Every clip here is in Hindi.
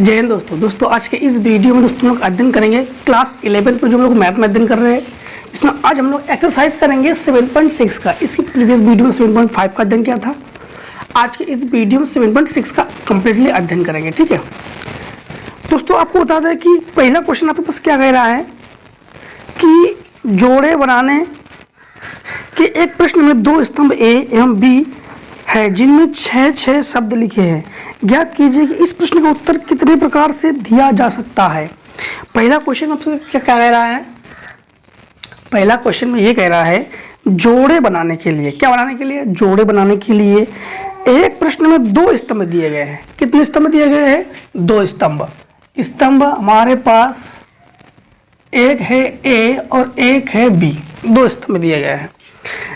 जय हिंद दोस्तों आज के इस वीडियो में दोस्तों लोग अध्ययन करेंगे क्लास 11 पर जो हम लोग मैथ में अध्ययन कर रहे हैं। इसमें आज हम लोग एक्सरसाइज करेंगे 7.6 का। इसकी प्रीवियस वीडियो में 7.5 का अध्ययन किया था। आज के इस वीडियो में 7.6 का कंप्लीटली अध्ययन करेंगे। ठीक है दोस्तों, आपको बता दें कि पहला क्वेश्चन आपके पास क्या कह रहा है कि जोड़े बनाने के एक प्रश्न में दो स्तंभ ए एवं बी है जिनमें 6 शब्द लिखे हैं। ज्ञात कीजिए कि इस प्रश्न का उत्तर कितने प्रकार से दिया जा सकता है। पहला क्वेश्चन आपसे क्या कह रहा है, पहला क्वेश्चन में ये कह रहा है जोड़े बनाने के लिए, क्या बनाने के लिए, जोड़े बनाने के लिए एक प्रश्न में दो स्तंभ दिए गए हैं। कितने स्तंभ दिए गए हैं? दो स्तंभ। स्तंभ हमारे पास एक है ए और एक है बी, दो स्तंभ दिए गए हैं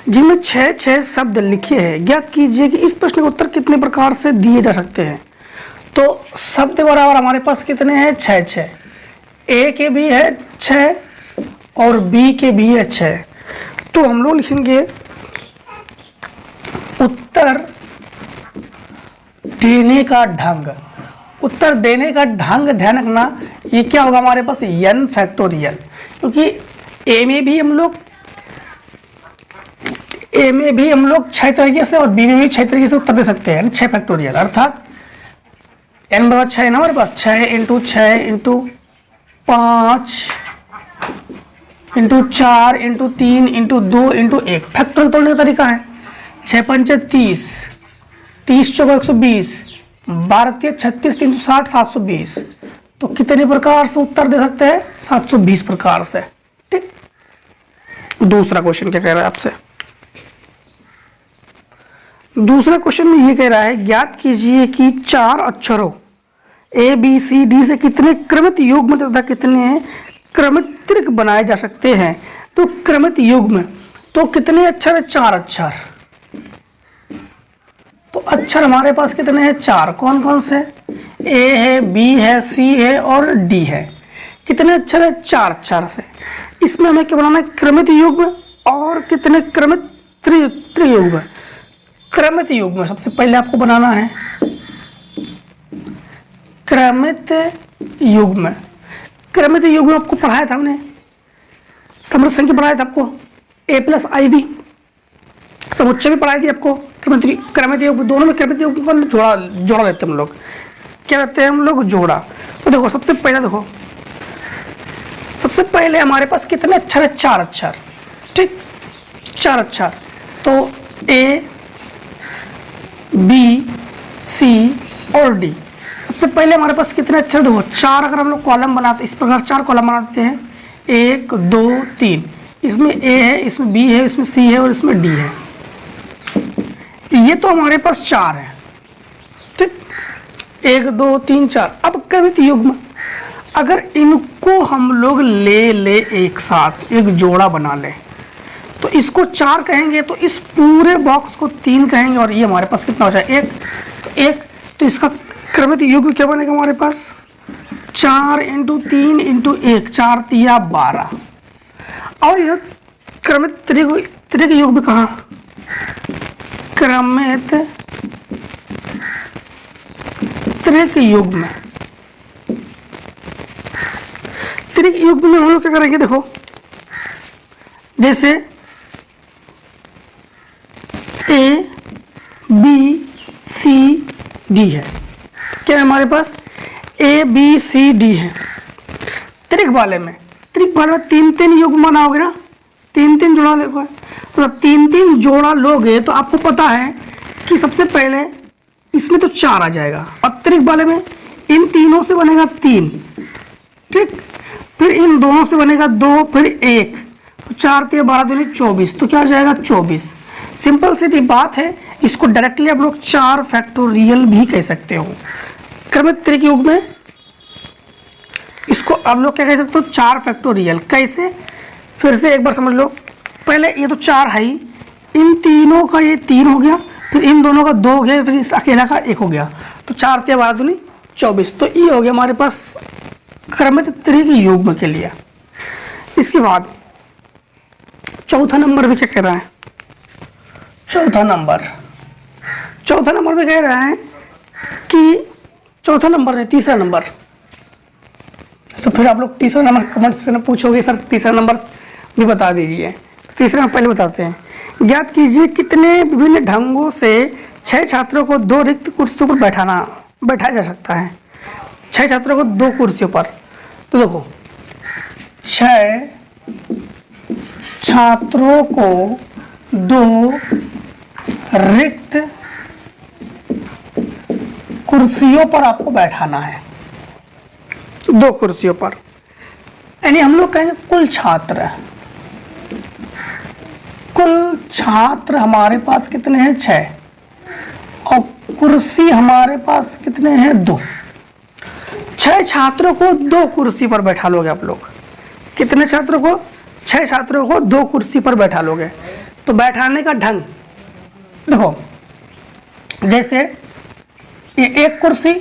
जिनमें 6 शब्द लिखे हैं। ज्ञात कीजिए कि इस प्रश्न के उत्तर कितने प्रकार से दिए जा सकते हैं। तो शब्द बराबर हमारे पास कितने हैं? 6। ए के भी है 6 और बी के भी है 6। तो हम लोग लिखेंगे उत्तर देने का ढंग। उत्तर देने का ढंग ध्यान रखना, ये क्या होगा हमारे पास n फैक्टोरियल, क्योंकि ए में भी हम लोग 6 तरीके से और बी में भी 6 तरीके से उत्तर दे सकते हैं। 6 फैक्टोरियल अर्थात n बराबर 6 है ना हमारे पास, 6 into 6 into 5 into 4 into 3 into 2 into 1 factorial तोड़ने का तरीका है। 6 पंचे 30, 30 चौका 120, 12 36, 360, 720। तो कितने प्रकार से उत्तर दे सकते हैं? 720 प्रकार से। ठीक, दूसरा क्वेश्चन क्या कह रहा है आपसे? दूसरा क्वेश्चन में ये कह रहा है ज्ञात कीजिए कि 4 अक्षरों ए बी सी डी से कितने क्रमित युग्म तथा कितने क्रमित त्रिक बनाए जा सकते हैं। तो क्रमित युग्म तो कितने अक्षर है? 4 अक्षर। तो अक्षर हमारे पास कितने हैं? 4। कौन कौन से? ए है, बी है, सी है और डी है। कितने अक्षर है? 4 अक्षर से। इसमें हमें क्या बनाना है? क्रमित युग्म और कितने क्रमित त्रियुग्म। क्रमित युग्म सबसे पहले आपको बनाना है क्रमित युग्म। क्रमित युग्म आपको पढ़ाया था हमने, समृद्ध संख्या पढ़ाया था आपको, a प्लस आई बी समुच्चय भी पढ़ाई थी आपको। क्रमित युग्म दोनों में क्रमित युग्म को जोड़ा लेते हैं हम लोग। क्या कहते हैं हम लोग? जोड़ा। तो देखो सबसे पहले देखो, सबसे पहले हमारे पास कितने अक्षर है? 4 अक्षर। ठीक, 4 अक्षर। तो ए बी सी और डी। सबसे पहले हमारे पास कितने अक्षर? देखो 4। अगर हम लोग कॉलम बनाते इस प्रकार 4 कॉलम बनाते हैं, 1 2 3, इसमें ए है, इसमें बी है, इसमें सी है और इसमें डी है। ये तो हमारे पास 4 है। ठीक, 1 2 3 4। अब क्रमित युग्म, अगर इनको हम लोग ले एक साथ एक जोड़ा बना ले तो इसको 4 कहेंगे, तो इस पूरे बॉक्स को 3 कहेंगे और ये हमारे पास कितना हो जाए? 1। तो 1, तो इसका क्रमित युग्म क्या बनेगा हमारे पास? 4 इंटू 3 इंटू 1, 4 तिया 12। और यह क्रमित त्रिक युग्म कहाँ? क्रमित त्रिक युग्म। त्रिक युग्म में हम लोग क्या करेंगे? देखो जैसे ए बी सी डी है, क्या है हमारे पास? ए बी सी डी है। त्रिक वाले में 3 युग्म बनाओगे ना, 3 जोड़ा देखो। तो जब 3 जोड़ा लोगे तो आपको पता है कि सबसे पहले इसमें तो 4 आ जाएगा और त्रिक वाले में इन तीनों से बनेगा 3। ठीक, फिर इन दोनों से बनेगा 2, फिर 1, तो 4 3 12 दूनी 24। तो क्या आ जाएगा? 24। सिंपल सी बात है, इसको डायरेक्टली आप लोग 4 फैक्टोरियल भी कह सकते हो। क्रमित त्रिक युग्म में इसको आप लोग क्या कह सकते हो? 4 फैक्टोरियल। कैसे? फिर से एक बार समझ लो। पहले ये तो 4 है ही, इन तीनों का ये 3 हो गया, फिर इन दोनों का 2 हो गया, फिर इस अकेला का 1 हो गया। तो 4 3 12 दूनी 24। तो ये हो गया हमारे पास क्रमित त्रिक युग्म के लिए। इसके बाद चौथा नंबर भी क्या कह रहा है? चौथा नंबर में कह रहा है कि चौथा नंबर है, तीसरा नंबर। तो फिर आप लोग तीसरा नंबर कमेंट सेक्शन में पूछोगे सर तीसरा नंबर भी बता दीजिए। तीसरा पहले बताते हैं। ज्ञात कीजिए कितने विभिन्न ढंगों से 6 छात्रों को 2 रिक्त कुर्सियों पर बैठाया जा सकता है। 6 छात्रों को 2 कुर्सियों पर। तो देखो 6 छात्रों को 2 रिक्त कुर्सियों पर आपको बैठाना है, 2 कुर्सियों पर। यानी हम लोग कहेंगे कुल छात्र हमारे पास कितने हैं 6, और कुर्सी हमारे पास कितने हैं 2। 6 छात्रों को 2 कुर्सी पर बैठा लोगे आप लोग। कितने छात्रों को? 6 छात्रों को 2 कुर्सी पर बैठा लोगे। तो बैठाने का ढंग देखो, जैसे ये 1 कुर्सी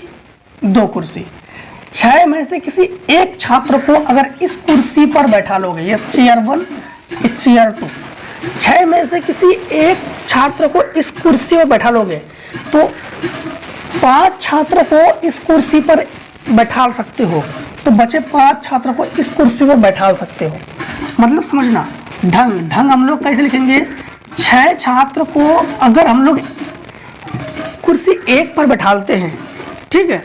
2 कुर्सी, 6 में से किसी एक छात्र को अगर इस कुर्सी पर बैठा लोगे, ये चेयर 1 ये चेयर 2, 6 में से किसी एक छात्र को इस कुर्सी पर बैठा लोगे तो 5 छात्र को इस कुर्सी पर बैठा सकते हो, तो बचे 5 छात्रों को इस कुर्सी पर बैठा सकते हो। मतलब समझना ढंग हम लोग कैसे लिखेंगे? 6 छात्र को अगर हम लोग कुर्सी 1 पर बैठाते हैं, ठीक है,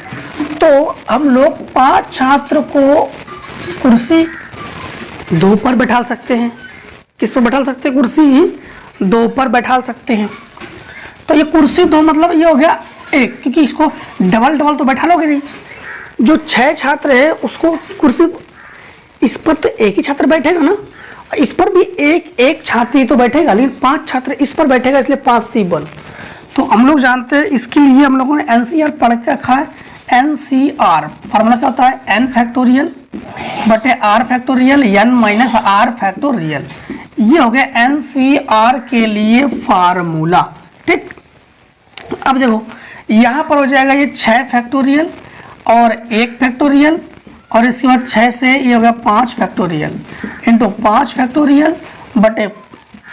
तो हम लोग 5 छात्र को कुर्सी 2 पर बैठा सकते हैं। किस पर बैठा सकते हैं? कुर्सी 2 पर बैठा सकते हैं। तो ये कुर्सी 2 मतलब ये हो गया 1, क्योंकि इसको डबल तो बैठा लोगे नहीं। जो 6 छात्र है उसको कुर्सी, इस पर तो एक ही छात्र बैठेगा ना, इस पर भी एक छात्र तो बैठेगा, लेकिन 5 छात्र इस पर बैठेगा, इसलिए 5C1। तो हम लोग जानते हैं इसके लिए हम लोगों ने NCR पढ़ के रखा है। NCR फॉर्मूला क्या होता है? N फैक्टोरियल बटे R factorial N minus R factorial. ये हो गया NCR के लिए फार्मूला, ठीक। अब देखो यहाँ पर हो जाएगा ये 6 फैक्टोरियल और 1 फैक्टोरियल, और इसके बाद 6 से ये हो गया 5 फैक्टोरियल इंटू 5 फैक्टोरियल बटे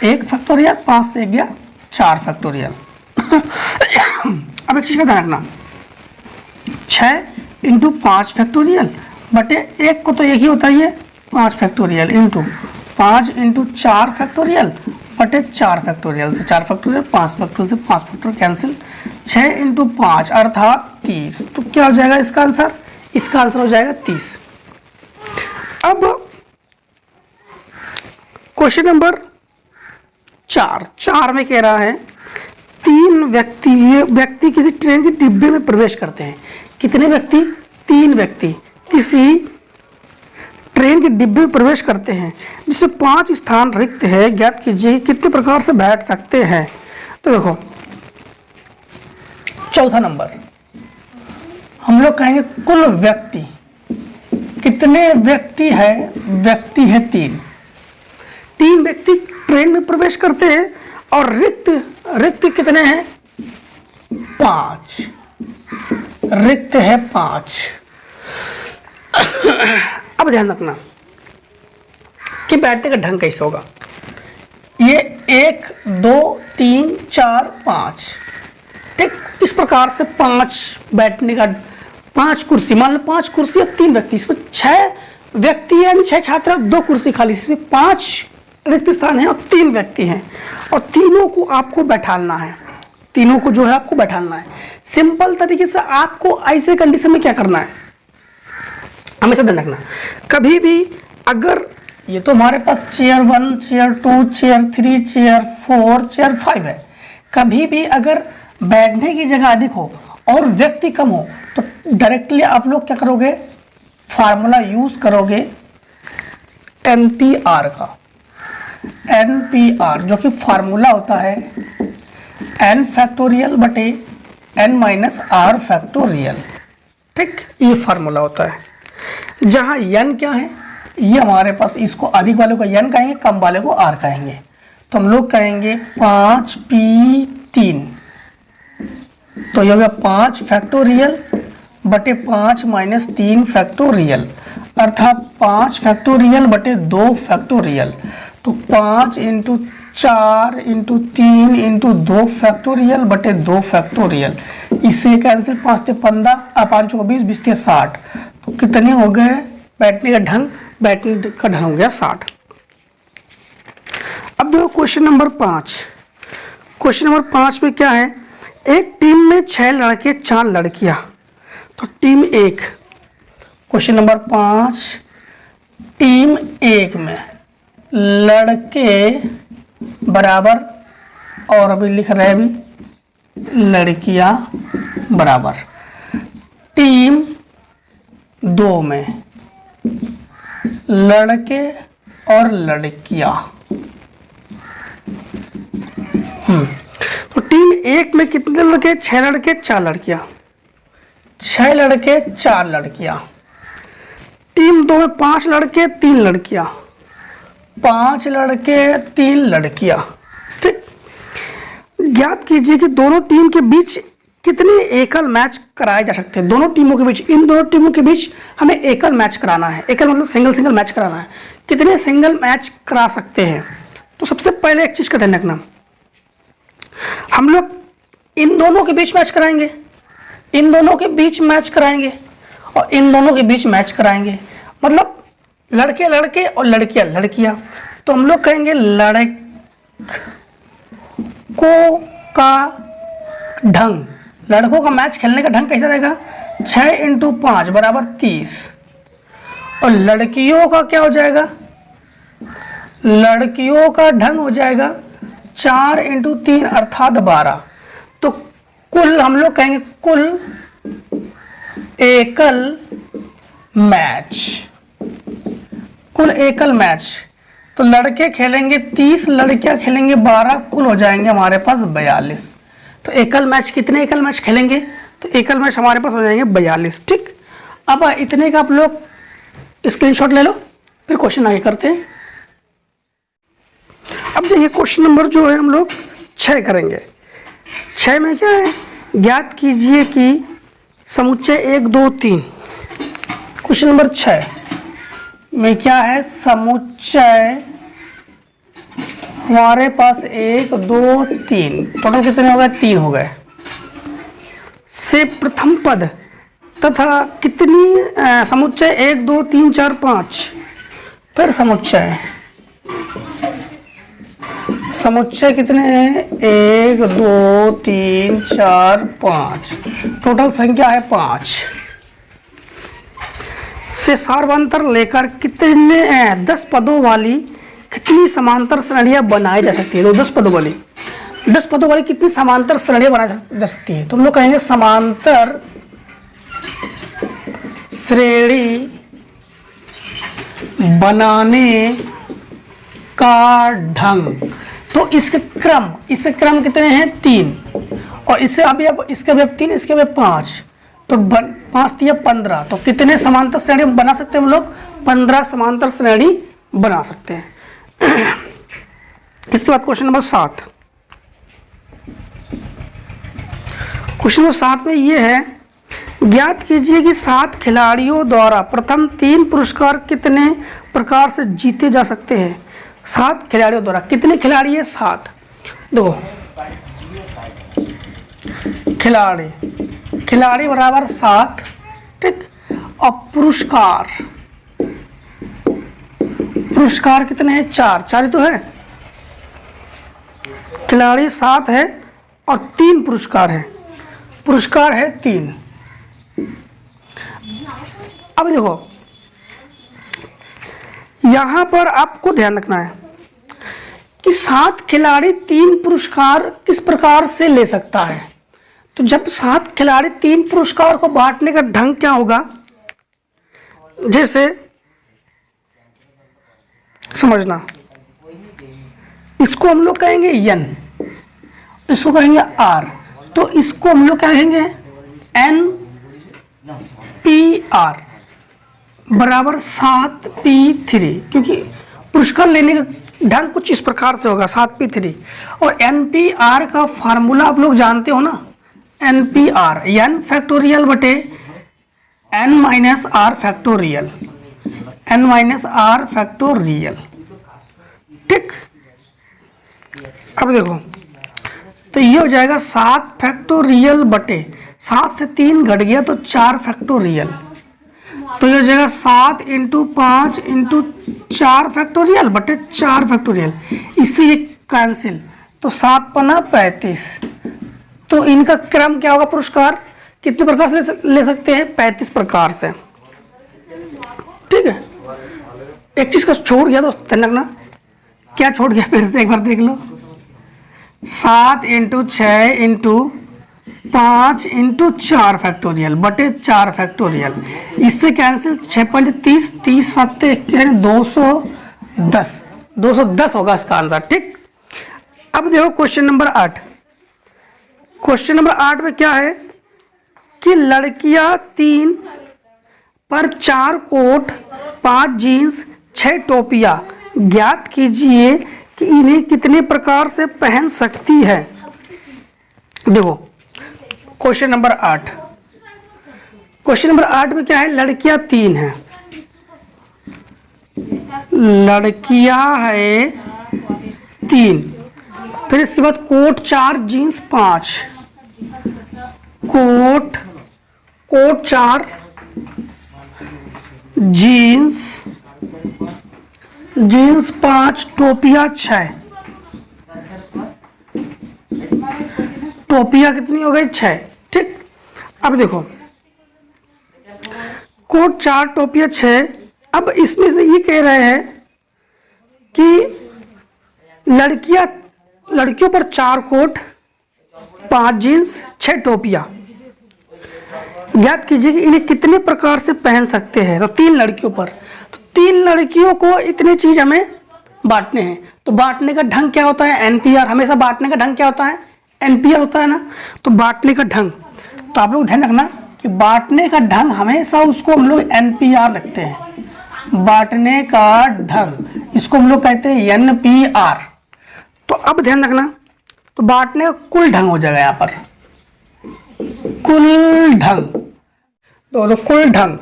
1 फैक्टोरियल, 5 से गया 4 फैक्टोरियल। अब एक चीज का ध्यान रखना, 6 इंटू 5 फैक्टोरियल बटे 1 को तो एक ही होता ही है 5 फैक्टोरियल इंटू 5 इंटू 4 फैक्टोरियल बटे 4 फैक्टोरियल से 4 फैक्टोरियल, 5 फैक्टोरियल से 5 फैक्टोरियल कैंसिल, 6 इंटू 5 अर्थात 30। तो क्या हो जाएगा इसका आंसर? इसका आंसर हो जाएगा 30। अब क्वेश्चन नंबर 4 में कह रहा है 3 व्यक्ति किसी ट्रेन के डिब्बे में प्रवेश करते हैं। कितने व्यक्ति? 3 व्यक्ति किसी ट्रेन के डिब्बे में प्रवेश करते हैं जिसमें 5 स्थान रिक्त है। ज्ञात कीजिए कितने प्रकार से बैठ सकते हैं। तो देखो चौथा नंबर हम लोग कहेंगे कुल व्यक्ति कितने व्यक्ति है? व्यक्ति है 3 व्यक्ति ट्रेन में प्रवेश करते हैं और रिक्त कितने हैं? 5 रिक्त है 5। अब ध्यान रखना कि बैठने का ढंग कैसे होगा। ये 1 2 3 4 5, ठीक। इस प्रकार से 5 बैठने का, 5 कुर्सी, मान लो 5 कुर्सी और 3 व्यक्ति, इसमें 6 व्यक्ति यानी 6 छात्र, 2 कुर्सी खाली, इसमें 5 रिक्त स्थान है और 3 व्यक्ति हैं, और तीनों को आपको बैठाना है। तीनों को जो है आपको बैठाना है। सिंपल तरीके से आपको ऐसे कंडीशन में क्या करना है, हमेशा ध्यान रखना, कभी भी अगर ये तो हमारे पास chair 1 chair 2 chair 3 chair 4 chair 5 है, कभी भी अगर बैठने की जगह अधिक हो और व्यक्ति कम हो तो डायरेक्टली आप लोग क्या करोगे? फार्मूला यूज करोगे NPR का। NPR जो कि फार्मूला होता है N फैक्टोरियल बटे N माइनस R फैक्टोरियल, ठीक। ये फार्मूला होता है जहाँ N क्या है, ये हमारे पास, इसको अधिक वाले को N कहेंगे, कम वाले को R कहेंगे। तो हम लोग कहेंगे 5P3, तो ये हो गया 5 फैक्टोरियल बटे 5 माइनस 3 फैक्टोरियल, अर्थात 5 फैक्टोरियल बटे 2 फैक्टोरियल। तो 5 इंटू 4 इंटू 3 इंटू 2 फैक्टोरियल बटे 2 फैक्टोरियल। इससे कैंसिल, 5 से 15, 5 को 20, 20 से 60, तो कितने हो गए बैठने का ढंग? बैठने का ढंग हो गया 60। अब देखो क्वेश्चन नंबर 5। क्वेश्चन नंबर 5 में क्या है, एक टीम में 6 लड़के 4 लड़कियां, तो टीम 1, क्वेश्चन नंबर 5, टीम 1 में लड़के बराबर, और अभी लिख रहे हैं अभी लड़कियां बराबर, टीम 2 में लड़के और लड़कियां। तो टीम 1 में कितने लड़के? 6 लड़के 4 लड़कियां, 6 लड़के 4 लड़कियां। टीम 2 में 5 लड़के 3 लड़कियां, 5 लड़के 3 लड़कियां। ठीक, ज्ञात कीजिए कि दोनों टीम के बीच कितने एकल मैच कराए जा सकते हैं। दोनों टीमों के बीच, इन दोनों टीमों के बीच हमें एकल मैच कराना है। एकल मतलब सिंगल मैच कराना है। कितने सिंगल मैच करा सकते हैं? तो सबसे पहले एक चीज का ध्यान रखना, हम लोग इन दोनों के बीच मैच कराएंगे, इन दोनों के बीच मैच कराएंगे और इन दोनों के बीच मैच कराएंगे, मतलब लड़के लड़के और लड़कियां लड़कियां। तो हम लोग कहेंगे लड़कों का ढंग, लड़कों का मैच खेलने का ढंग कैसा रहेगा? 6 इंटू 5 बराबर 30, और लड़कियों का क्या हो जाएगा? लड़कियों का ढंग हो जाएगा 4 इंटू 3 अर्थात 12। तो कुल हम लोग कहेंगे कुल एकल मैच, कुल एकल मैच। तो लड़के खेलेंगे 30, लड़कियां खेलेंगे 12, कुल हो जाएंगे हमारे पास 42। तो एकल मैच, कितने एकल मैच खेलेंगे? तो एकल मैच हमारे पास हो जाएंगे 42। ठीक, अब इतने का आप लोग स्क्रीनशॉट ले लो, फिर क्वेश्चन आगे करते हैं। अब देखिए क्वेश्चन नंबर जो है हम लोग 6 करेंगे। 6 में क्या है, ज्ञात कीजिए कि समुच्चय 1 2 3। क्वेश्चन नंबर 6 में क्या है, समुच्चय हमारे पास 1 2 3, टोटल कितने हो गए? 3 हो गए, से प्रथम पद तथा कितनी समुच्चय 1 2 3 4 5, फिर समुच्चय कितने हैं? 1 2 3 4 5, टोटल संख्या है 5, से सार्वंतर लेकर कितने 10 पदों वाली कितनी समांतर श्रेणियां बनाई जा सकती है? तो 10 पदों वाली कितनी समांतर श्रेणियां बनाई जा सकती है? तो हम लोग कहेंगे समांतर श्रेणी बनाने का ढंग। तो इसके क्रम कितने हैं? 3, और इससे अभी अब इसके भी 3, इसके भी 5, तो 5 3 15। तो कितने समांतर श्रेणी बना सकते हैं हम लोग? 15 समांतर श्रेणी बना सकते हैं। इसके बाद क्वेश्चन नंबर 7। क्वेश्चन नंबर 7 में ये है, ज्ञात कीजिए कि 7 खिलाड़ियों द्वारा प्रथम 3 पुरस्कार कितने प्रकार से जीते जा सकते हैं? 7 खिलाड़ियों द्वारा, कितने खिलाड़ी है? 7। दो खिलाड़ी बराबर 7। ठीक, और पुरस्कार कितने हैं? 4 ही तो है। खिलाड़ी 7 है और 3 पुरस्कार है, पुरस्कार है 3। अब देखो यहां पर आपको ध्यान रखना है कि 7 खिलाड़ी 3 पुरस्कार किस प्रकार से ले सकता है। तो जब 7 खिलाड़ी 3 पुरस्कार को बांटने का ढंग क्या होगा, जैसे समझना, इसको हम लोग कहेंगे n, इसको कहेंगे r, तो इसको हम लोग कहेंगे NPR बराबर 7P3, क्योंकि पुरस्कार लेने का ढंग कुछ इस प्रकार से होगा 7P3। और NPR का फार्मूला आप लोग जानते हो ना, NPR n फैक्टोरियल बटे n minus r factorial, n minus r factorial. ठीक, अब देखो, तो ये हो जाएगा 7 फैक्टोरियल बटे 7 से 3 घट गया तो 4 फैक्टोरियल, तो ये हो जाएगा 7 इंटू 5 इंटू 4 फैक्टोरियल बटे 4 फैक्टोरियल, इससे ये कैंसिल, तो 7 पन्ना 35। तो इनका क्रम क्या होगा, पुरस्कार कितने प्रकार से ले सकते हैं, 35 प्रकार से। ठीक है, एक चीज का छोड़ गया दोस्त, ध्यान रखना, क्या छोड़ गया फिर से एक बार देख लो। 7 इंटू 6 इंटू 5 इंटू 4 फैक्टोरियल बटे 4 फैक्टोरियल, इससे कैंसिल, 6 5 30, 30 7 210, 210 होगा इसका आंसर। ठीक, अब देखो क्वेश्चन नंबर 8। क्वेश्चन नंबर 8 में क्या है कि लड़कियां 3 पर 4 कोट, 5 जीन्स, 6 टोपियां, ज्ञात कीजिए कि इन्हें कितने प्रकार से पहन सकती है। देखो क्वेश्चन नंबर 8, क्वेश्चन नंबर 8 में क्या है, लड़कियां 3 हैं, लड़कियां है 3, फिर इसके बाद कोट 4, जीन्स 5, कोट 4, जीन्स 5, टोपियां 6, टोपियां कितनी हो गई, 6। ठीक, अब देखो कोट 4, टोपियां 6, अब इसमें से ये कह रहे हैं कि लड़कियों पर 4 कोट, 5 जीन्स, 6 टोपियां, ज्ञात कीजिए कि इन्हें कितने प्रकार से पहन सकते हैं। तो 3 लड़कियों पर, तो 3 लड़कियों को इतने चीज हमें बांटने हैं, तो बांटने का ढंग क्या होता है, एनपीआर, हमेशा बांटने का ढंग क्या होता है, एनपीआर होता है ना। तो बांटने का ढंग, तो आप लोग ध्यान रखना कि बांटने का ढंग हमेशा उसको हम लोग एनपीआर रखते हैं, बांटने का ढंग, इसको हम लोग कहते हैं एनपीआर। तो अब ध्यान रखना, तो बांटने का कुल ढंग हो जाएगा यहाँ पर, कुल ढंग, तो कुल ढंग,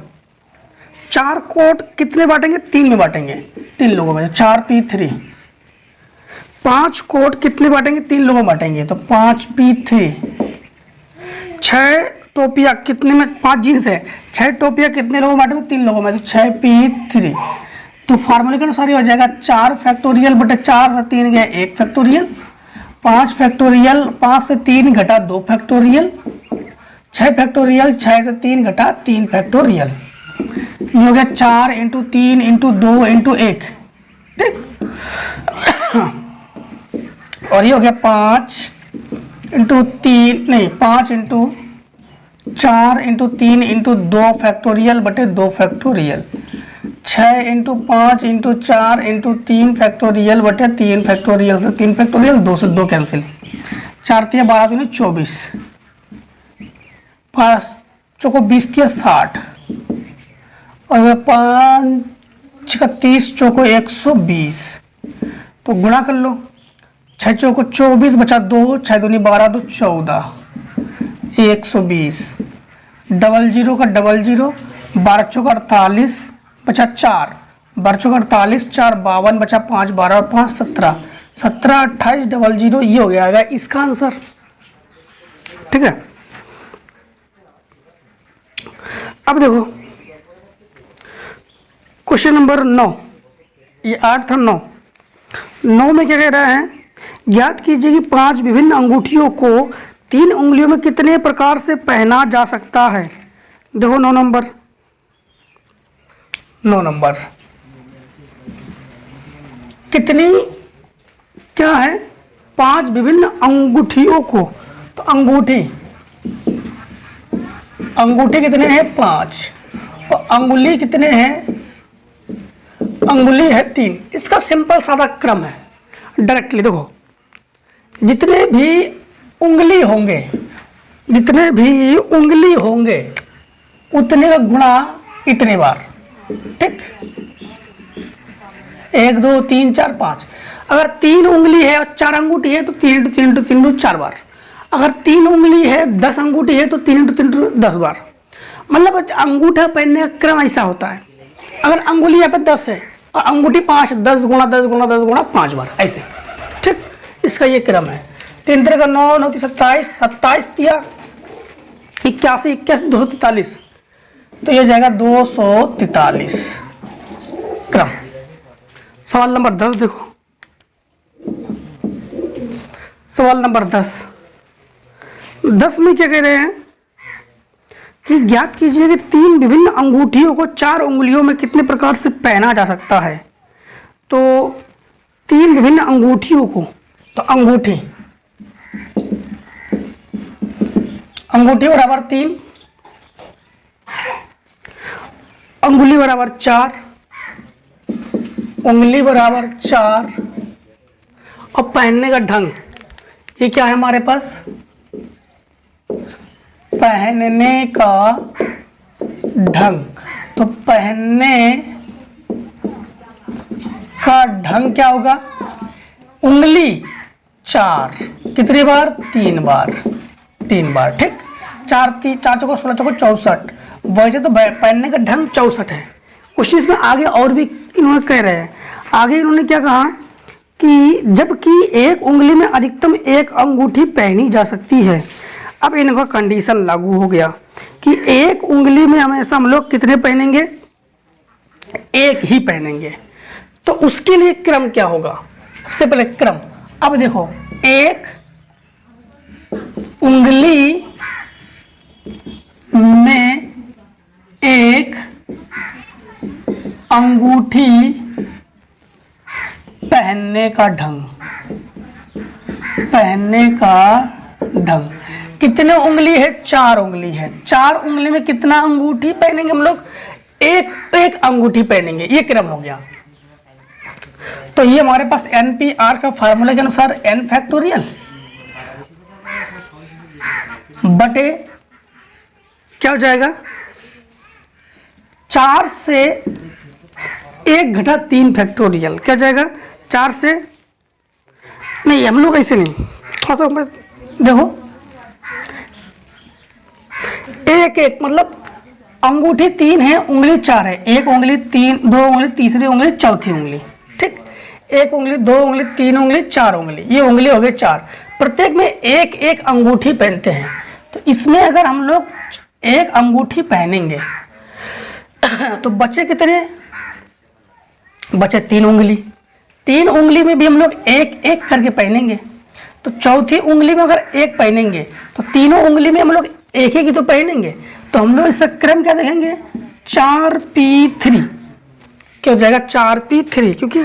4 कोट कितने बांटेंगे, 3 में बांटेंगे, 3 लोगों में, 4p3। 5 कोट कितने बांटेंगे, 3 लोगों में बांटेंगे, तो 5p3। 6 टोपियां कितने में, 5 जीन्स है, 6 टोपियां कितने लोगों में बांटेंगे, 3 लोगों में, तो 6p3। तो फार्मूले के अनुसार हो जाएगा 4 फैक्टोरियल बटे 4 से 3 गया 1 फैक्टोरियल, 5 फैक्टोरियल, 5 से 3 घटा 2 फैक्टोरियल, 6 फैक्टोरियल, 6 से 3 घटा 3 फैक्टोरियल, ये हो गया 4 इंटू 3 इंटू 2 इंटू 1। ठीक, और ये हो गया 5 इंटू 3, नहीं 5 इंटू 4 इंटू 3 इंटू 2 फैक्टोरियल बटे 2 factorial, 6 into 5 into 4 into 3 factorial बटे 3 फैक्टोरियल, से 3 फैक्टोरियल, 2 से 2 कैंसिल, 4 3 12 3 24, 5 चौको 20 3 60, और 5 30 चौको 120, तो गुणा कर लो, 6 चौको 24 बचा 2, 6 दूनी 12 2 14, 120, डबल जीरो का डबल जीरो, 12 चौका 48 बचा 4, 12 चौका 48, 4 52 बचा 5, 12 और 5 17, 17 28 डबल जीरो, ये हो गया इसका आंसर। ठीक है, अब देखो क्वेश्चन नंबर 9, ये 8 था, 9 में क्या कह रहा है, ज्ञात कीजिए कि 5 विभिन्न अंगूठियों को 3 उंगलियों में कितने प्रकार से पहना जा सकता है। देखो 9 नंबर कितनी, क्या है, 5 विभिन्न अंगूठियों को, तो अंगूठे कितने हैं, 5, और अंगुली कितने हैं, अंगुली है 3। इसका सिंपल सादा क्रम है, डायरेक्टली देखो, जितने भी उंगली होंगे उतने का गुणा इतने बार। ठीक, 1 2 3 4 5, अगर 3 उंगली है और 4 अंगूठी है तो 3 इंटू 3 इंटू 3 इंटू 4 बार, अगर 3 उंगली है 10 अंगूठी है तो 3 इंटू 3 इंटू 10 बार। मतलब अंगूठा पहनने का क्रम ऐसा होता है, अगर अंगुली यहाँ पे 10 है और अंगूठी 5, 10 गुणा 10 गुणा 10 गुणा 5 बार, ऐसे। ठीक, इसका ये क्रम है। 3 3 का 9, 9 27, 27 दिया 81, 81 243, तो ये जाएगा 243 क्रम। सवाल नंबर 10 देखो, सवाल नंबर 10 में क्या कह रहे हैं कि ज्ञात कीजिए कि 3 विभिन्न अंगूठियों को 4 उंगलियों में कितने प्रकार से पहना जा सकता है। तो 3 विभिन्न अंगूठियों को, तो अंगूठी बराबर 3, अंगुली बराबर 4, उंगली बराबर 4, और पहनने का ढंग ये क्या है हमारे पास, पहनने का ढंग। तो पहनने का ढंग क्या होगा, उंगली 4 कितनी बार, 3 बार, 3 बार, ठीक। 4 चौको 16 चौको 64, वैसे तो पहनने का ढंग 64 है। क्वेश्चन इसमें आगे और भी इन्होंने कह रहे हैं, आगे इन्होंने क्या कहा कि जबकि एक उंगली में अधिकतम एक अंगूठी पहनी जा सकती है। अब इनका कंडीशन लागू हो गया कि एक उंगली में हमेशा हम लोग कितने पहनेंगे, एक ही पहनेंगे। तो उसके लिए क्रम क्या होगा, सबसे पहले क्रम। अब देखो, एक उंगली में एक अंगूठी पहनने का ढंग, पहनने का ढंग कितने उंगली है, 4 उंगली है। 4 उंगली में कितना अंगूठी पहनेंगे हम लोग, एक अंगूठी पहनेंगे, ये क्रम हो गया। तो ये हमारे पास NPR का फार्मूला के अनुसार n फैक्टोरियल बटे क्या हो जाएगा, 4 से 1 घटा 3 फैक्टोरियल, क्या जाएगा 4 से, नहीं हम लोग ऐसे नहीं, थोड़ा सा देखो, एक मतलब अंगूठी 3 है, उंगली 4 है, एक उंगली 3, 2 उंगली, तीसरी उंगली, चौथी उंगली, ठीक। एक उंगली, 2 उंगली, 3 उंगली, 4 उंगली, ये उंगली हो गई 4। प्रत्येक में एक अंगूठी पहनते हैं। तो इसमें अगर हम लोग एक अंगूठी पहनेंगे तो बचे कितने, बचे 3 उंगली। 3 उंगली में भी हम लोग एक करके पहनेंगे। तो चौथी उंगली में अगर एक पहनेंगे तो तीनों उंगली में हम लोग एक ही तो पहनेंगे। तो हम लोग इसका क्रम क्या देखेंगे, 4P3 क्या हो जाएगा, 4P3, क्योंकि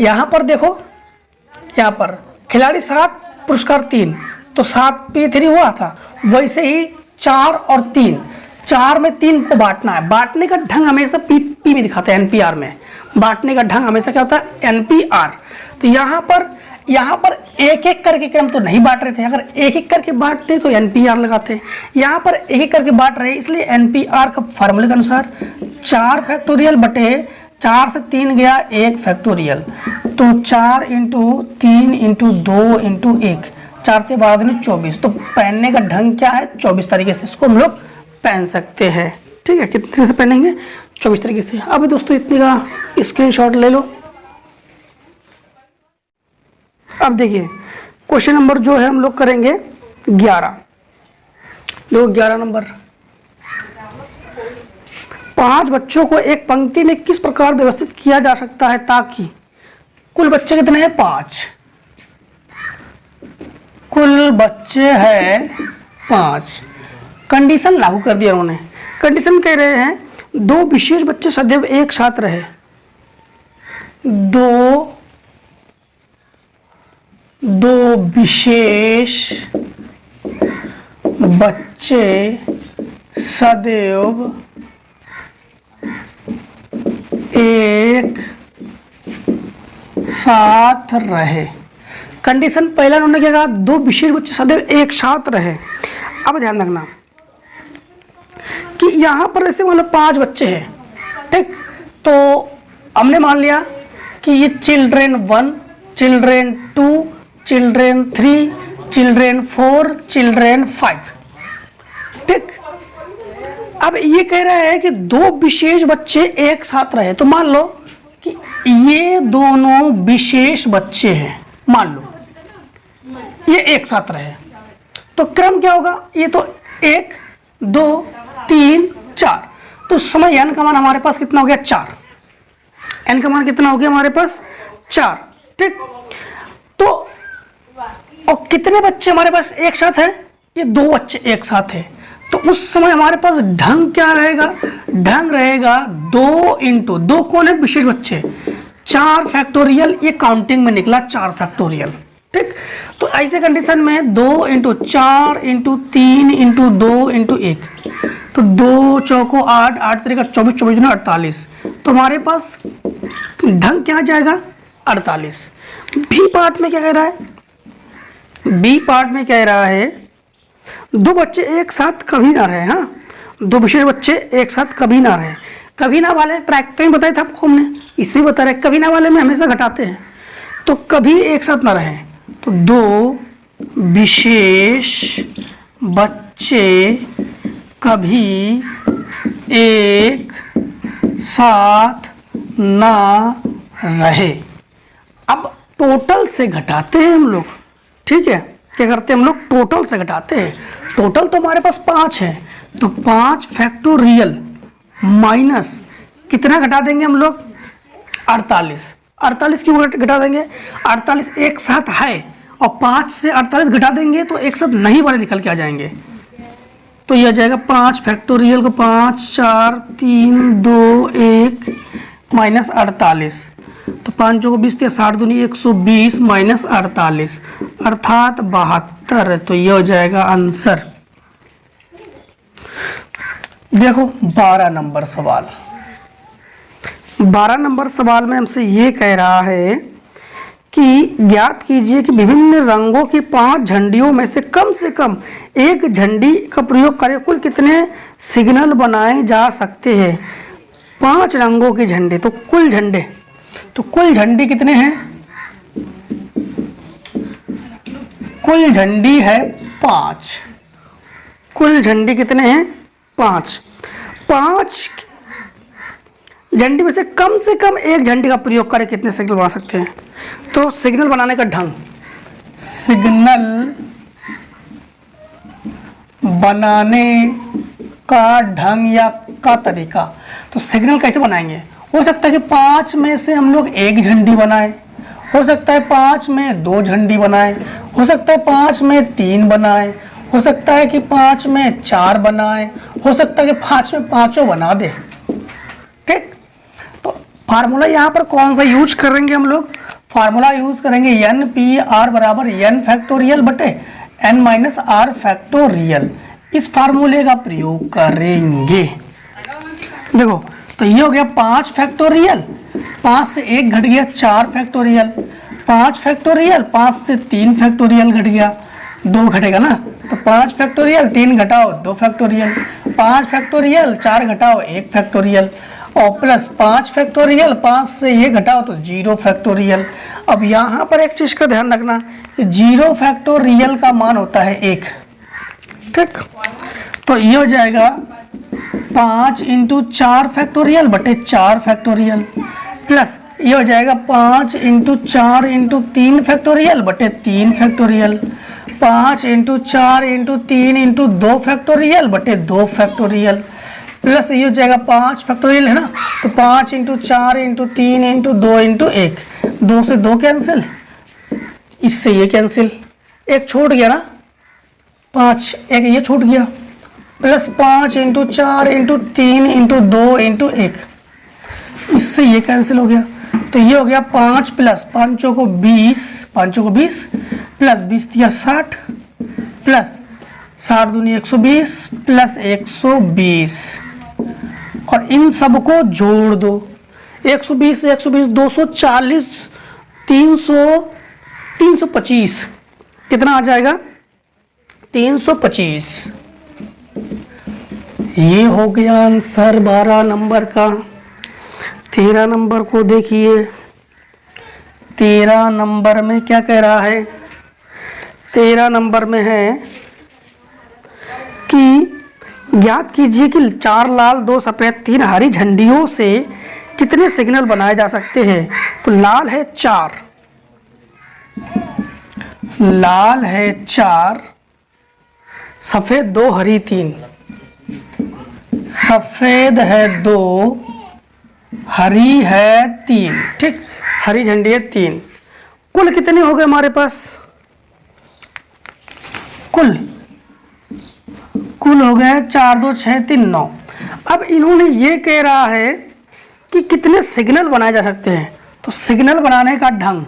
यहां पर देखो, यहां पर खिलाड़ी 7 पुरस्कार 3, तो 7P3 हुआ था। वैसे ही 4 और 3, 4 में 3 को बांटना है। बांटने का ढंग हमेशा पी में दिखाते हैं, NPR में बांटने का ढंग हमेशा क्या होता है, NPR। तो यहाँ पर एक करके क्रम तो नहीं बांट रहे थे, अगर एक करके बांटते तो NPR लगाते। यहाँ पर एक करके बांट रहे, इसलिए NPR का फार्मूले के अनुसार 4 फैक्टोरियल बटे 4 से 3 गया 1 फैक्टोरियल, तो 4 × 3 × 2 × 1, 4 के बाद में 24। तो पहनने का ढंग क्या है, 24 तरीके से इसको हम लोग पहन सकते हैं, ठीक है। कितने तरीके से पहनेंगे, 24 तरीके से। अब दोस्तों इतने का स्क्रीनशॉट ले लो। अब देखिए क्वेश्चन नंबर जो है हम लोग करेंगे 11। देखो 11 नंबर, 5 बच्चों को एक पंक्ति में किस प्रकार व्यवस्थित किया जा सकता है ताकि कुल बच्चे कितने हैं, 5, कुल बच्चे हैं 5। कंडीशन लागू कर दिया उन्होंने। कंडीशन कह रहे हैं 2 विशेष बच्चे सदैव एक साथ रहे, 2 विशेष बच्चे सदैव एक साथ रहे। कंडीशन पहला उन्होंने क्या कहा, 2 विशेष बच्चे सदैव एक साथ रहे। अब ध्यान रखना कि यहाँ पर ऐसे मतलब 5 बच्चे हैं, ठीक। तो हमने मान लिया कि ये children 1, children 2, children 3, children 4, children 5, ठीक। अब ये कह रहा है कि 2 विशेष बच्चे एक साथ रहे। तो मान लो कि ये दोनों विशेष बच्चे हैं, मान लो ये एक साथ रहे, तो क्रम क्या होगा, ये तो 1 2 3 4, तो उस समय n का मान हमारे पास कितना हो गया 4, n का मान कितना हो गया हमारे पास 4, ठीक। तो और कितने बच्चे हमारे पास एक साथ हैं, ये 2 बच्चे एक साथ हैं, तो उस समय हमारे पास ढंग क्या रहेगा, ढंग रहेगा 2 इंटू 2 कौन है, विशेष बच्चे, 4 फैक्टोरियल, ये काउंटिंग में निकला 4 फैक्टोरियल, ठीक। तो ऐसे कंडीशन में 2 इंटू 4 इंटू 3 इंटू 2 इंटू 1, तो 2 चौको 8, 8 तरीका 24, 24 दूनी 48, तो हमारे पास ढंग क्या जाएगा 48। बी पार्ट में क्या कह रहा है, बी पार्ट में कह रहा है 2 बच्चे एक साथ कभी ना रहे, हाँ 2 विशेष बच्चे एक साथ कभी ना रहे, कभी ना वाले प्रैक्टिस में बताया था आपको हमने, इसमें बता रहे कभी ना वाले में हमेशा घटाते हैं, तो कभी एक साथ ना रहे, तो 2 विशेष बच्चे कभी एक साथ ना रहे। अब टोटल से घटाते हैं हम लोग, ठीक है, क्या करते हैं हम लोग टोटल से घटाते हैं, टोटल तो हमारे पास 5 है, तो 5 फैक्टोरियल माइनस कितना घटा देंगे हम लोग 48, 48 क्यों घटा देंगे, 48 एक साथ है और 5 से 48 घटा देंगे तो एक साथ नहीं वाले निकल के आ जाएंगे, तो यह जाएगा 5 फैक्टोरियल को 5 4 3 2 1 माइनस 48, तो 5 को 20 दिया 60 दूनी 120 माइनस 48 अर्थात 72, तो यह हो जाएगा आंसर। देखो 12 नंबर सवाल, 12 नंबर सवाल में हमसे ये कह रहा है कि ज्ञात कीजिए कि विभिन्न रंगों की 5 झंडियों में से कम एक झंडी का प्रयोग करके कुल कितने सिग्नल बनाए जा सकते हैं। 5 रंगों की झंडी, तो कुल झंडे, तो कुल झंडी कितने हैं, कुल झंडी है 5, कुल झंडी कितने हैं 5, 5 झंडी में से कम एक झंडी का प्रयोग करके कितने सिग्नल बना सकते हैं। तो सिग्नल बनाने का ढंग, सिग्नल बनाने का ढंग या का तरीका, तो सिग्नल कैसे बनाएंगे, हो सकता है कि 5 में से हम लोग एक झंडी बनाए, हो सकता है 5 में 2 झंडी बनाए, हो सकता है 5 में 3 बनाए, हो सकता है कि 5 में 4 बनाए, हो सकता है कि 5 में 5 बना दे, ठीक। तो फार्मूला यहाँ पर कौन सा यूज करेंगे हम लोग, फार्मूला यूज करेंगे एन पी आर बराबर एन फैक्टोरियल बटे एन माइनस आर फैक्टोरियल, इस फार्मूले का प्रयोग करेंगे। देखो तो ये हो गया 5 फैक्टोरियल, 5 से 1 घट गया 4 फैक्टोरियल, 5 फैक्टोरियल 5 से 3 फैक्टोरियल घट गया, 2 घटेगा ना, तो 5 फैक्टोरियल 3 घटाओ 2 फैक्टोरियल, 5 फैक्टोरियल 4 घटाओ 1 फैक्टोरियल, और प्लस 5 फैक्टोरियल 5 से ये घटाओ तो 0 फैक्टोरियल। अब यहाँ पर एक चीज़ का ध्यान रखना कि 0 फैक्टोरियल का मान होता है 1, ठीक। तो ये हो जाएगा 5 इंटू 4 फैक्टोरियल बटे 4 फैक्टोरियल, प्लस ये हो जाएगा 5 इंटू 4 इंटू 3 फैक्टोरियल बटे 3 factorial, 5 into 4 into 3 into 2 factorial बटे 2 फैक्टोरियल, प्लस ये हो जाएगा 5 फैक्टोरियल है ना, तो 5 इंटू 4 इंटू 3 इंटू 2 इंटू 1, 2 से 2 कैंसिल, इससे ये कैंसिल, एक छूट गया ना 5, एक ये छूट गया, plus 5 into 4 into 3 into 2 into 1, इससे ये कैंसिल हो गया, तो ये हो गया 5 प्लस 5 को 20, 5 को 20 प्लस 20 दिया 60 प्लस 60 दूनी 120 प्लस 120, और इन सबको जोड़ दो, 120 से 120 240 300 325 कितना आ जाएगा 325, ये हो गया आंसर 12 नंबर का। 13 नंबर को देखिए, 13 नंबर में क्या कह रहा है, 13 नंबर में है कि ज्ञात कीजिए कि 4 लाल 2 सफ़ेद 3 हरी झंडियों से कितने सिग्नल बनाए जा सकते हैं। तो लाल है 4, लाल है 4, सफेद 2, हरी 3। सफेद है 2, हरी है 3। ठीक, हरी झंडी है 3। कुल कितने हो गए हमारे पास? कुल हो गए 4, 2, 6, 3, 9। अब इन्होंने ये कह रहा है कि कितने सिग्नल बनाए जा सकते हैं। तो सिग्नल बनाने का ढंग,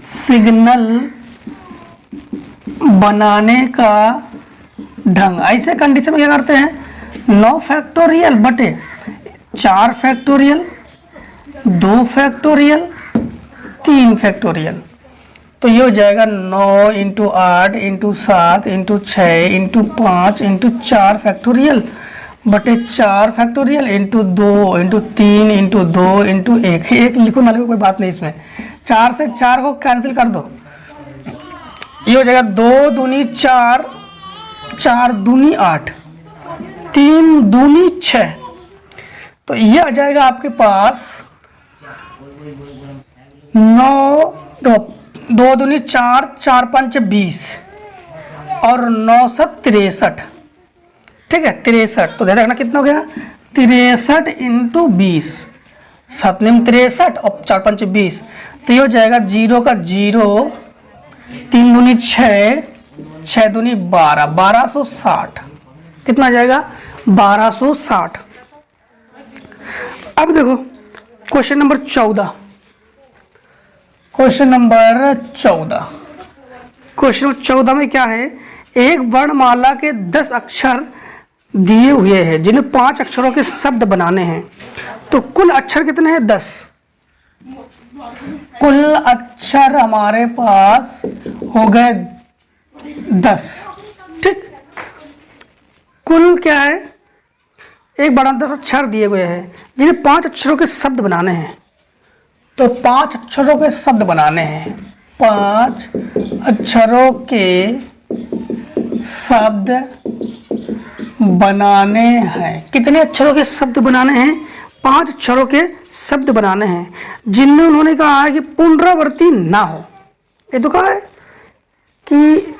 सिग्नल बनाने का ढंग, ऐसे कंडीशन में क्या करते हैं? 9 फैक्टोरियल बटे 4 फैक्टोरियल, 2 फैक्टोरियल, 3 फैक्टोरियल। तो ये हो जाएगा 9 × 8 × 7 × 6 × 5 × 4 फैक्टोरियल बटे 4 फैक्टोरियल × 2 × 3 × 2 × 1। एक लिखो ना लिखो कोई बात नहीं, इसमें 4 से 4 को कैंसिल कर दो। ये हो जाएगा 2 दूनी 4, 4 दूनी 8, 3 दूनी 6। तो ये आ जाएगा आपके पास 9, 2 दूनी 4, 4 5 20 और 9 7 63। ठीक है, 63। तो ध्यान रखना कितना हो गया? 63 × 20, 7 9 63 और 4 5 20। तो ये हो जाएगा 0 का 0, 3 दूनी 6, 6 दूनी 12, 1260। कितना आ जाएगा? 1260। अब देखो क्वेश्चन नंबर 14। क्वेश्चन नंबर 14 में क्या है? एक वर्णमाला के 10 अक्षर दिए हुए हैं जिन्हें 5 अक्षरों के शब्द बनाने हैं। तो कुल अक्षर कितने हैं? 10। कुल अक्षर हमारे पास हो गए 10। ठीक, कुल क्या है? एक बड़ा 10 अक्षर दिए हुए हैं जिन्हें 5 अक्षरों के शब्द बनाने हैं। तो 5 अक्षरों के शब्द बनाने हैं, 5 अक्षरों के शब्द बनाने हैं। कितने अक्षरों के शब्द बनाने हैं? 5 अक्षरों के शब्द बनाने हैं, जिनमें उन्होंने कहा है कि पुनरावृत्ति ना हो। ये तो कहा है कि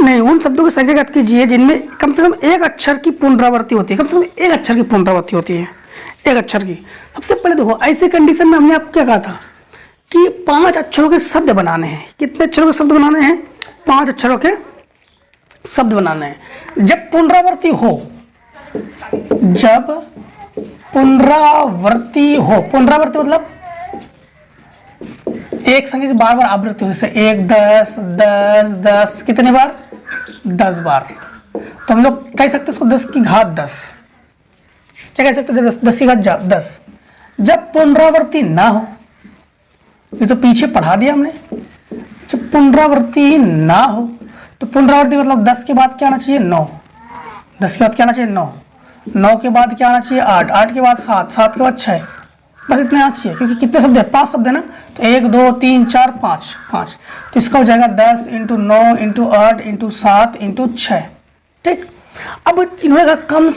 नहीं, उन शब्दों की संख्या ज्ञात कीजिए जिनमें कम से कम एक अक्षर की पुनरावृत्ति होती है। कम से कम एक अक्षर की पुनरावृत्ति होती है, एक अक्षर की। सबसे पहले देखो, ऐसे कंडीशन में हमने आपको क्या कहा था कि 5 अक्षरों के शब्द बनाने हैं। कितने अक्षरों के शब्द बनाने हैं? 5 अक्षरों के शब्द बनाने हैं। जब पुनरावृत्ति हो, जब पुनरावृत्ति हो, पुनरावृत्ति मतलब एक संख्या की बार बार आवृत्ति हो, जैसे 1 10 10 10, कितने बार? 10 बार। तो हम लोग कह सकते हैं इसको 10 की घात 10। क्या कह सकते हैं? 10 की घात 10। जब पुनरावृत्ति ना हो, ये तो पीछे पढ़ा दिया हमने। जब पुनरावृत्ति ना हो तो पुनरावृत्ति मतलब 10 के बाद क्या आना चाहिए? 9। 10 के बाद क्या आना चाहिए? 9। 9 के बाद क्या आना चाहिए? 8। 8 के बाद 7। 7 के बाद 6। बस इतना आना चाहिए, क्योंकि कितने शब्द है? 5 शब्द है ना। तो 1 2 3 4 5 5। तो इसका हो जाएगा 10 × 9 × 8 × 7 × 6। ठीक, अब इन्होंने कहा कम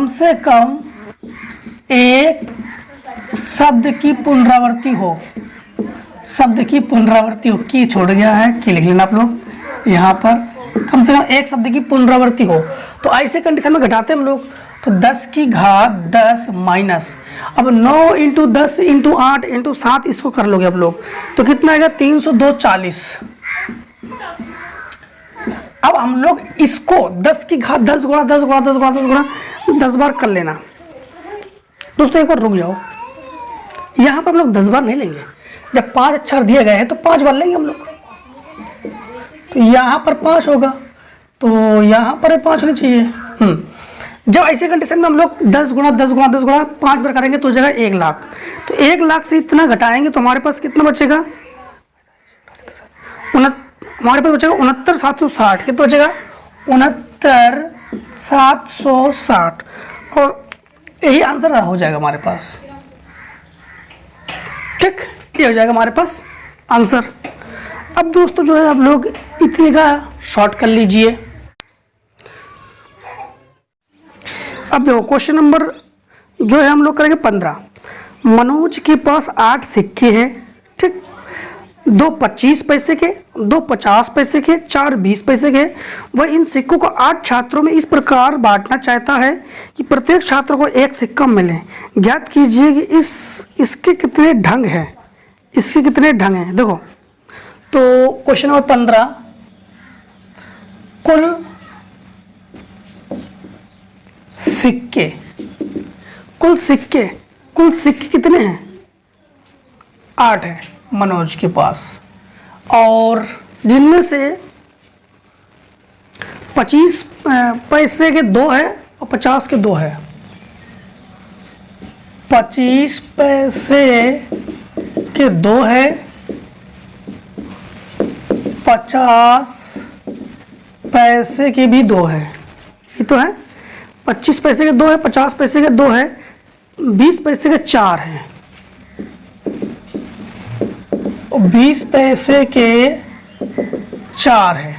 से कम एक शब्द की पुनरावृत्ति हो। शब्द की पुनरावृत्ति हो, की छोड़ गया है, की लिख लेना आप लोग यहाँ पर। कम से कम एक शब्द की पुनरावृत्ति हो। तो ऐसे कंडीशन में घटाते हम लोग, तो 10 की घात 10 माइनस, अब 9 × 10 × 8 × 7 इसको कर लोगे आप लोग, तो कितना आएगा? 302 40। अब हम लोग इसको 10 की घात 10 गुणा 10 गुणा 10 गुणा 10 गुणा 10 बार कर लेना। दोस्तों एक बार रुक जाओ, यहाँ पर हम लोग 10 बार नहीं लेंगे। जब 5 अक्षर दिए गए हैं तो 5 बार लेंगे हम लोग। तो यहाँ पर 5 होगा, तो यहाँ पर 5 होनी चाहिए। जब ऐसे कंडीशन में हम लोग 10 गुणा 10 गुणा 10 गुणा 5 बार करेंगे तो हो जाएगा 1 लाख। तो 1 लाख से इतना घटाएंगे तो हमारे पास कितना बचेगा? हमारे पास बचेगा 69,760। कितना बचेगा? 69,760। और यही आंसर हो जाएगा हमारे पास। ठीक, ये हो जाएगा हमारे पास आंसर। अब दोस्तों जो है आप लोग इतने का शॉर्ट कर लीजिए। अब देखो क्वेश्चन नंबर जो है हम लोग करेंगे 15। मनोज के पास 8 सिक्के हैं, ठीक, 2 25 पैसे के, 2 50 पैसे के, 4 20 पैसे के। वह इन सिक्कों को 8 छात्रों में इस प्रकार बांटना चाहता है कि प्रत्येक छात्र को एक सिक्का मिले। ज्ञात कीजिए कि इसके कितने ढंग हैं, इसके कितने ढंग हैं। देखो तो क्वेश्चन नंबर 15, कुल सिक्के, कुल सिक्के कितने हैं? 8 है मनोज के पास, और जिनमें से 25 पैसे के 2 है और 50 के 2 है। 25 पैसे के 2 है, 50 पैसे के भी 2 है, ये तो है। 25 पैसे के 2 है, 50 पैसे के 2 है, 20 पैसे के 4 हैं, 20 पैसे के 4 है।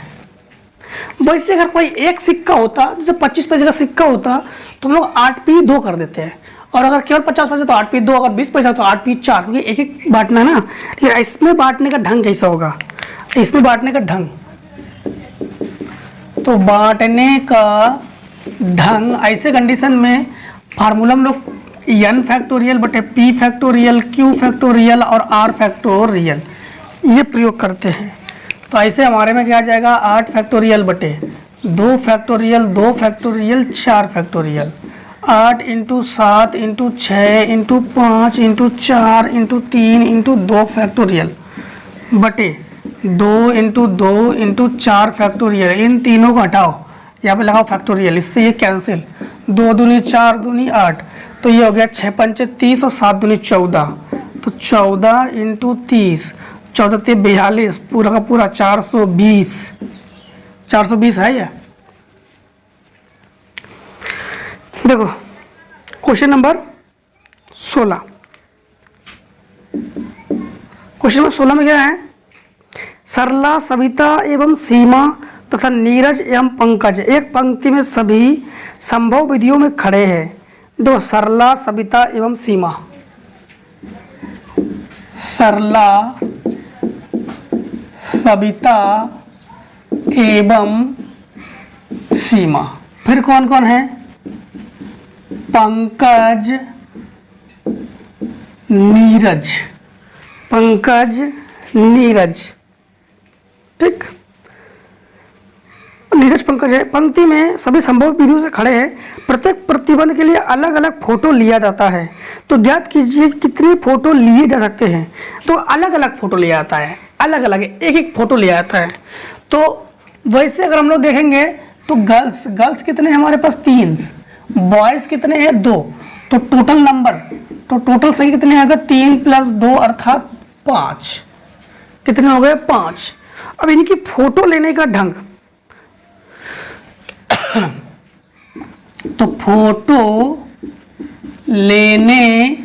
वैसे अगर कोई एक सिक्का होता, जैसे 25 पैसे का सिक्का होता तो हम लोग 8 पी 2 कर देते हैं, और अगर केवल 50 पैसे तो 8 पी 2, अगर 20 पैसा तो 8 पी 4, क्योंकि एक एक बांटना है ना। ठीक है, इसमें बांटने का ढंग कैसा होगा, इसमें बांटने का ढंग, तो बांटने का ढंग ऐसे कंडीशन में फार्मूला हम लोग n फैक्टोरियल बटे p फैक्टोरियल, q फैक्टोरियल और r फैक्टोरियल ये प्रयोग करते हैं। तो ऐसे हमारे में क्या आ जाएगा, 8 फैक्टोरियल बटे 2 factorial, 2 factorial, 4 factorial, 8 into 7 into 6 into 5 into 4 into 3 into 2 factorial बटे 2 इंटू 2 इंटू 4 फैक्टोरियल। इन तीनों को हटाओ, यहाँ पे लगाओ फैक्टोरियल, इससे ये कैंसिल, 2 दूनी 4 दूनी 8, तो ये हो गया 6 पंचे 30 और 7 दूनी 14, तो 14 इंटू 30, 14 ते 42, पूरा का पूरा 420, 420 है ये। देखो क्वेश्चन नंबर 16, क्वेश्चन नंबर 16 में क्या है, सरला, सविता एवं सीमा तथा नीरज एवं पंकज एक पंक्ति में सभी संभव विधियों में खड़े हैं। दो, सरला, सविता एवं सीमा, सरला, सविता एवं सीमा। फिर कौन कौन है, पंकज, नीरज, पंकज, नीरज, ठीक, नीरज पंकज है। पंक्ति में सभी संभव विधियों से खड़े हैं। प्रत्येक प्रतिबंध के लिए अलग अलग फोटो लिया जाता है। तो ज्ञात कीजिए कितने फोटो लिए जा सकते हैं। तो अलग अलग फोटो लिया जाता है, अलग अलग एक एक फोटो लिया जाता है। तो वैसे अगर हम लोग देखेंगे तो गर्ल्स कितने हैं हमारे पास, 3, बॉयज़ कितने हैं, 2, तो टोटल नंबर, तो टोटल सही कितने हैं, 3 + 2 अर्थात 5, कितने हो गए, 5। अब इनकी फोटो लेने का ढंग, तो फोटो लेने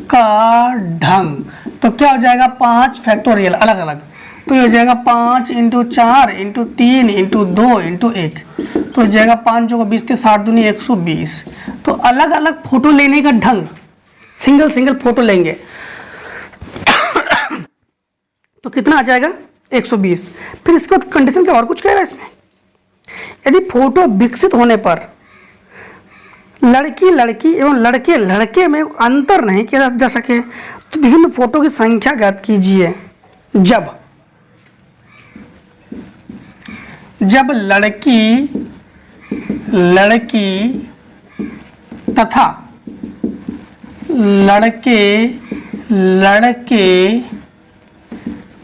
का ढंग तो क्या हो जाएगा, 5 फैक्टोरियल अलग अलग, तो ये हो जाएगा 5 × 4 × 3 × 2 × 1, तो हो जाएगा 5 जो 20 × 7 दूनी 120। तो अलग अलग फोटो लेने का ढंग, सिंगल फोटो लेंगे तो कितना आ जाएगा, 120। फिर इसके बाद कंडीशन क्या और कुछ कह रहा है इसमें, यदि फोटो विकसित होने पर लड़की एवं लड़के में अंतर नहीं किया जा सके तो विभिन्न फोटो की संख्या ज्ञात कीजिए। जब लड़की तथा लड़के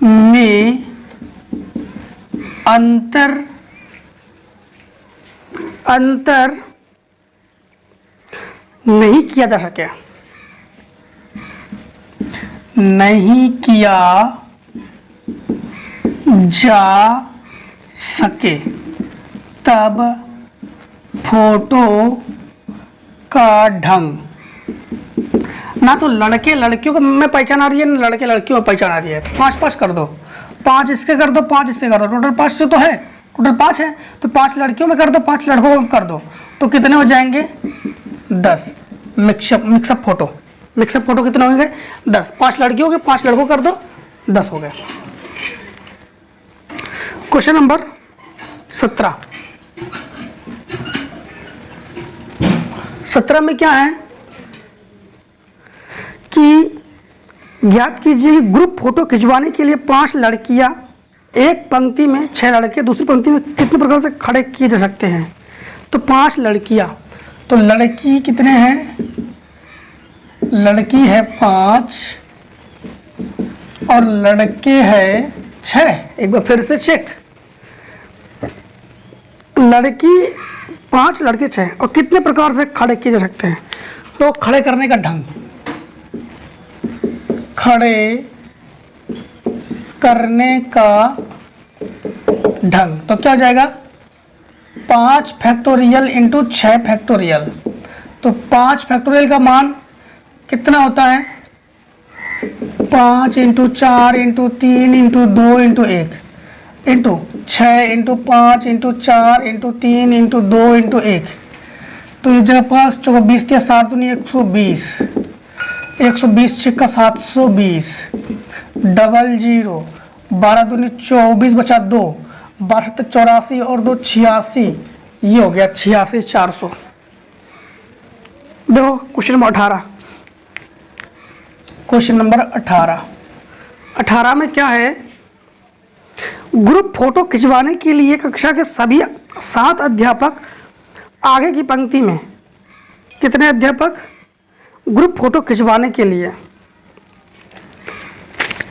में अंतर नहीं किया जा सके, नहीं किया जा सके, तब फोटो का ढंग, ना तो लड़के लड़कियों को में पहचान आ रही है, ना लड़के लड़कियों में पहचान आ रही है। 5 कर दो, 5 इसके कर दो, 5 इसके कर दो, टोटल 5 तो है, टोटल 5 है, तो 5 लड़कियों में कर दो, 5 लड़कों में कर दो, तो कितने हो जाएंगे, 10 मिक्सअप फोटो, मिक्सअप फोटो कितने होंगे? 10। 5 लड़कियों के 5 लड़कों कर दो, 10 हो गए। Question number 17। 17 में क्या है कि ज्ञात कीजिए ग्रुप फोटो खिंचवाने के लिए 5 लड़कियां एक पंक्ति में, 6 लड़के दूसरी पंक्ति में कितने प्रकार से खड़े किए जा सकते हैं? तो 5 लड़कियां, तो लड़की कितने हैं? लड़की है 5 और लड़के हैं 6। एक बार फिर से चेक, लड़की 5 लड़के 6 और कितने प्रकार से खड़े किए जा सकते हैं? तो खड़े करने का ढंग, खड़े करने का ढंग तो क्या हो जाएगा? 5 फैक्टोरियल इंटू 6 फैक्टोरियल। तो 5 फैक्टोरियल का मान कितना होता है? 5 into 4 into 3 into 2 into 1 into 6 into 5 into 4 into 3 into 2 into 1। तो ये जगह 5 चौका 20 या 7 दूनी 120, 120 छिक्का 720, डबल 0, 12 दूनी 24 बचा 2, 12 84 और 2 86, ये हो गया 86 400। देखो क्वेश्चन नंबर 18। Question number 18। 18 में क्या है? ग्रुप फोटो खिंचवाने के लिए कक्षा के सभी 7 अध्यापक आगे की पंक्ति में, कितने अध्यापक? ग्रुप फोटो खिंचवाने के लिए,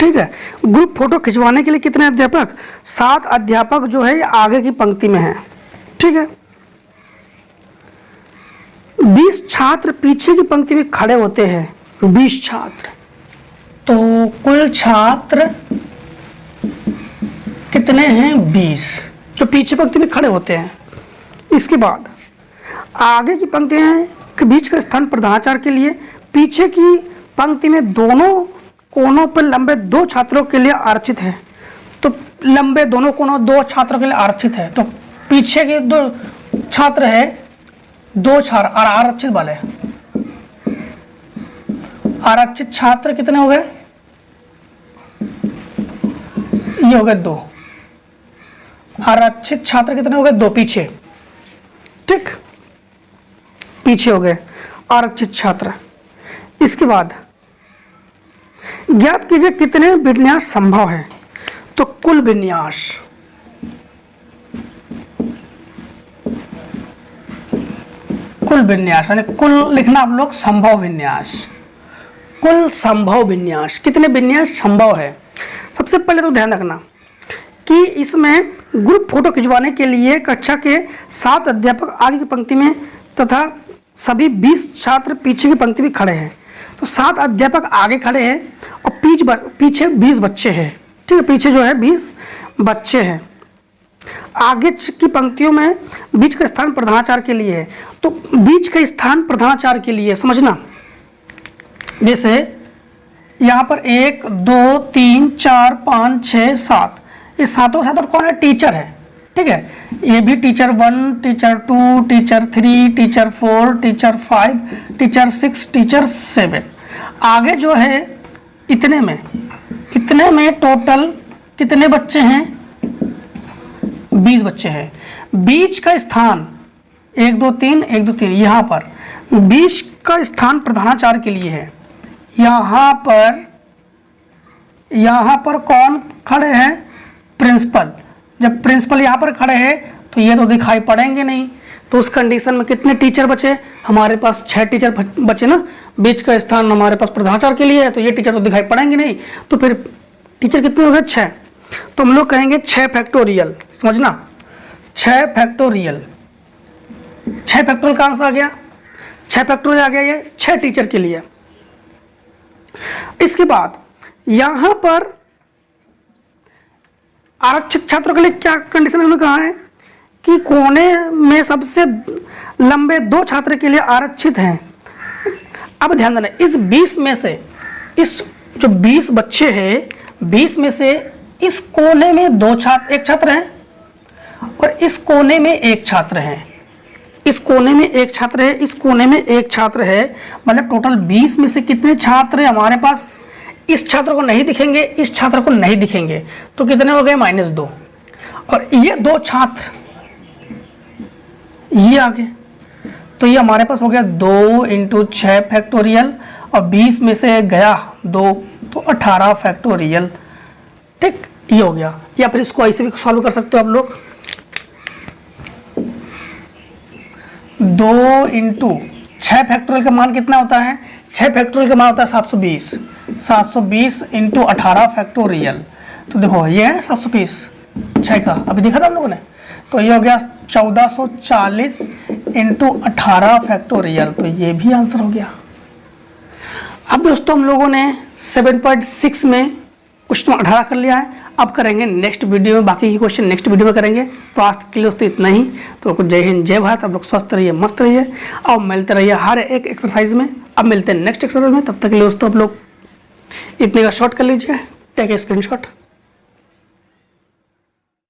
ठीक है, ग्रुप फोटो खिंचवाने के लिए कितने अध्यापक? 7 अध्यापक जो है आगे की पंक्ति में है, ठीक है। 20 छात्र पीछे की पंक्ति में खड़े होते हैं, 20 छात्र, तो कुल छात्र कितने हैं? 20, जो पीछे पंक्ति में खड़े होते हैं। इसके बाद आगे की पंक्तियों के बीच का स्थान प्रधानाचार्य के लिए, पीछे की पंक्ति में दोनों कोनों पर लंबे 2 छात्रों के लिए आरक्षित है। तो लंबे दोनों कोनों 2 छात्रों के लिए आरक्षित है, तो पीछे के 2 छात्र है, 2 छात्र और आरक्षित वाले, आरक्षित छात्र कितने हो गए? ये हो गए 2। आरक्षित छात्र कितने हो गए? 2 पीछे, ठीक, पीछे हो गए आरक्षित छात्र। इसके बाद ज्ञात कीजिए कितने विन्यास संभव है? तो कुल विन्यास, कुल विन्यास यानी कुल लिखना आप लोग, संभव विन्यास, कुल संभव विन्यास, कितने विन्यास संभव है? सबसे पहले तो ध्यान रखना कि इसमें ग्रुप फोटो खिंचवाने के लिए कक्षा के 7 अध्यापक आगे की पंक्ति में तथा सभी 20 छात्र पीछे की पंक्ति में खड़े हैं। तो 7 अध्यापक आगे खड़े हैं और पीछे 20 बच्चे हैं, ठीक है, पीछे जो है 20 बच्चे हैं। आगे की पंक्तियों में बीच का स्थान प्रधानाचार्य के लिए है, तो बीच का स्थान प्रधानाचार्य के लिए समझना, जैसे यहाँ पर 1 2 3 4 5 6 7, ये सातों छात्र कौन है? टीचर है, ठीक है, ये भी teacher 1, teacher 2, teacher 3, teacher 4, teacher 5, teacher 6, teacher 7। आगे जो है इतने में टोटल कितने बच्चे हैं? 20 बच्चे हैं। बीच का स्थान 1 2 3 1 2 3, यहाँ पर बीच का स्थान प्रधानाचार्य के लिए है। यहाँ पर कौन खड़े हैं? प्रिंसिपल। जब प्रिंसिपल यहाँ पर खड़े हैं तो ये तो दिखाई पड़ेंगे नहीं, तो उस कंडीशन में कितने टीचर बचे? हमारे पास 6 टीचर बचे ना, बीच का स्थान हमारे पास प्रधानाचार्य के लिए है, तो ये टीचर तो दिखाई पड़ेंगे नहीं, तो फिर टीचर कितने हो गए? 6। तो हम लोग कहेंगे 6 फैक्टोरियल, समझना, 6 फैक्टोरियल। 6 फैक्टोरियल का आंसर आ गया, 6 फैक्टोरियल आ गया, ये 6 टीचर के लिए। इसके बाद यहां पर आरक्षित छात्रों के लिए क्या कंडीशन उन्होंने कहा है कि कोने में सबसे लंबे 2 छात्र के लिए आरक्षित हैं। अब ध्यान देना, इस 20 में से, इस जो 20 बच्चे हैं, 20 में से इस कोने में 1 छात्र हैं और इस कोने में 1 छात्र हैं। इस कोने में एक छात्र है, इस कोने में एक छात्र है, मतलब टोटल 20 में से कितने छात्र हैं हमारे पास? इस छात्र को नहीं दिखेंगे, इस छात्र को नहीं दिखेंगे, तो कितने हो गए? -2। और ये 2 छात्र ये आ गए, तो ये हमारे पास हो गया 2 × 6 फैक्टोरियल, और 20 में से गया 2 तो 18 फैक्टोरियल। ठीक, ये हो गया। या फिर इसको ऐसे भी सॉल्व कर सकते हो आप लोग, 2 × 6 फैक्टोरियल का मान कितना होता है? 6 फैक्टोरियल का मान होता है 720, 720 × 18 फैक्टोरियल। तो देखो ये है 720 6 का, अभी देखा था हम लोगों ने, तो ये हो गया 1440 × 18 फैक्टोरियल। तो ये भी आंसर हो गया। अब दोस्तों हम लोगों ने 7.6 में क्वेश्चन 18 कर लिया है। अब करेंगे नेक्स्ट वीडियो में, बाकी के क्वेश्चन नेक्स्ट वीडियो में करेंगे। तो आज के लिए दोस्तों इतना ही। तो कुछ जय हिंद जय भारत। आप लोग स्वस्थ रहिए, मस्त रहिए और मिलते रहिए हर एक एक्सरसाइज में। अब मिलते हैं नेक्स्ट एक्सरसाइज में, तब तक के लिए दोस्तों आप लोग इतने का शॉट कर लीजिए, टेक ए स्क्रीनशॉट।